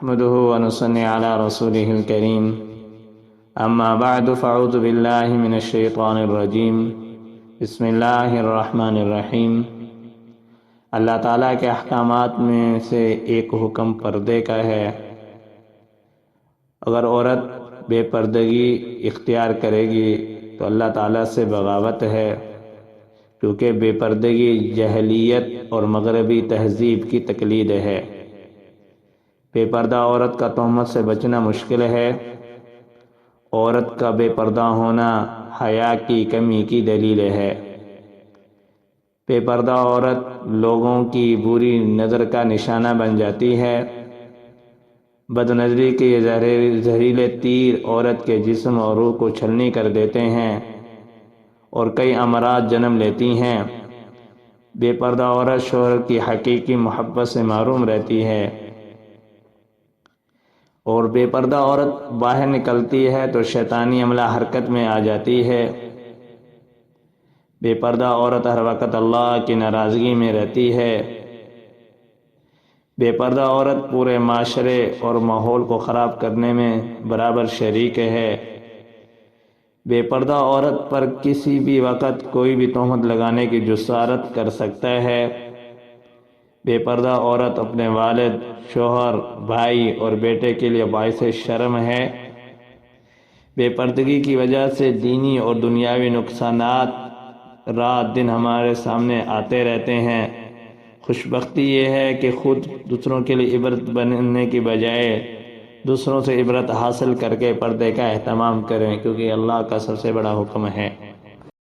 نحمده ونصلي على رسوله الكريم اما بعد فاعوذ باللہ من الشیطان الرجیم بسم اللہ الرحمن الرحیم۔ اللہ تعالیٰ کے احکامات میں سے ایک حکم پردے کا ہے۔ اگر عورت بے پردگی اختیار کرے گی تو اللہ تعالیٰ سے بغاوت ہے، کیونکہ بے پردگی جاہلیت اور مغربی تہذیب کی تقلید ہے۔ بے پردہ عورت کا تہمت سے بچنا مشکل ہے۔ عورت کا بے پردہ ہونا حیا کی کمی کی دلیل ہے۔ بے پردہ عورت لوگوں کی بری نظر کا نشانہ بن جاتی ہے۔ بد نظری کے یہ زہریلے تیر عورت کے جسم اور روح کو چھلنی کر دیتے ہیں اور کئی امراض جنم لیتی ہیں۔ بے پردہ عورت شوہر کی حقیقی محبت سے محروم رہتی ہے، اور بے پردہ عورت باہر نکلتی ہے تو شیطانی عملہ حرکت میں آ جاتی ہے۔ بے پردہ عورت ہر وقت اللہ کی ناراضگی میں رہتی ہے۔ بے پردہ عورت پورے معاشرے اور ماحول کو خراب کرنے میں برابر شریک ہے۔ بے پردہ عورت پر کسی بھی وقت کوئی بھی تہمت لگانے کی جسارت کر سکتا ہے۔ بے پردہ عورت اپنے والد، شوہر، بھائی اور بیٹے کے لیے باعث شرم ہے۔ بے پردگی کی وجہ سے دینی اور دنیاوی نقصانات رات دن ہمارے سامنے آتے رہتے ہیں۔ خوش بختی یہ ہے کہ خود دوسروں کے لیے عبرت بننے کی بجائے دوسروں سے عبرت حاصل کر کے پردے کا اہتمام کریں، کیونکہ اللہ کا سب سے بڑا حکم ہے۔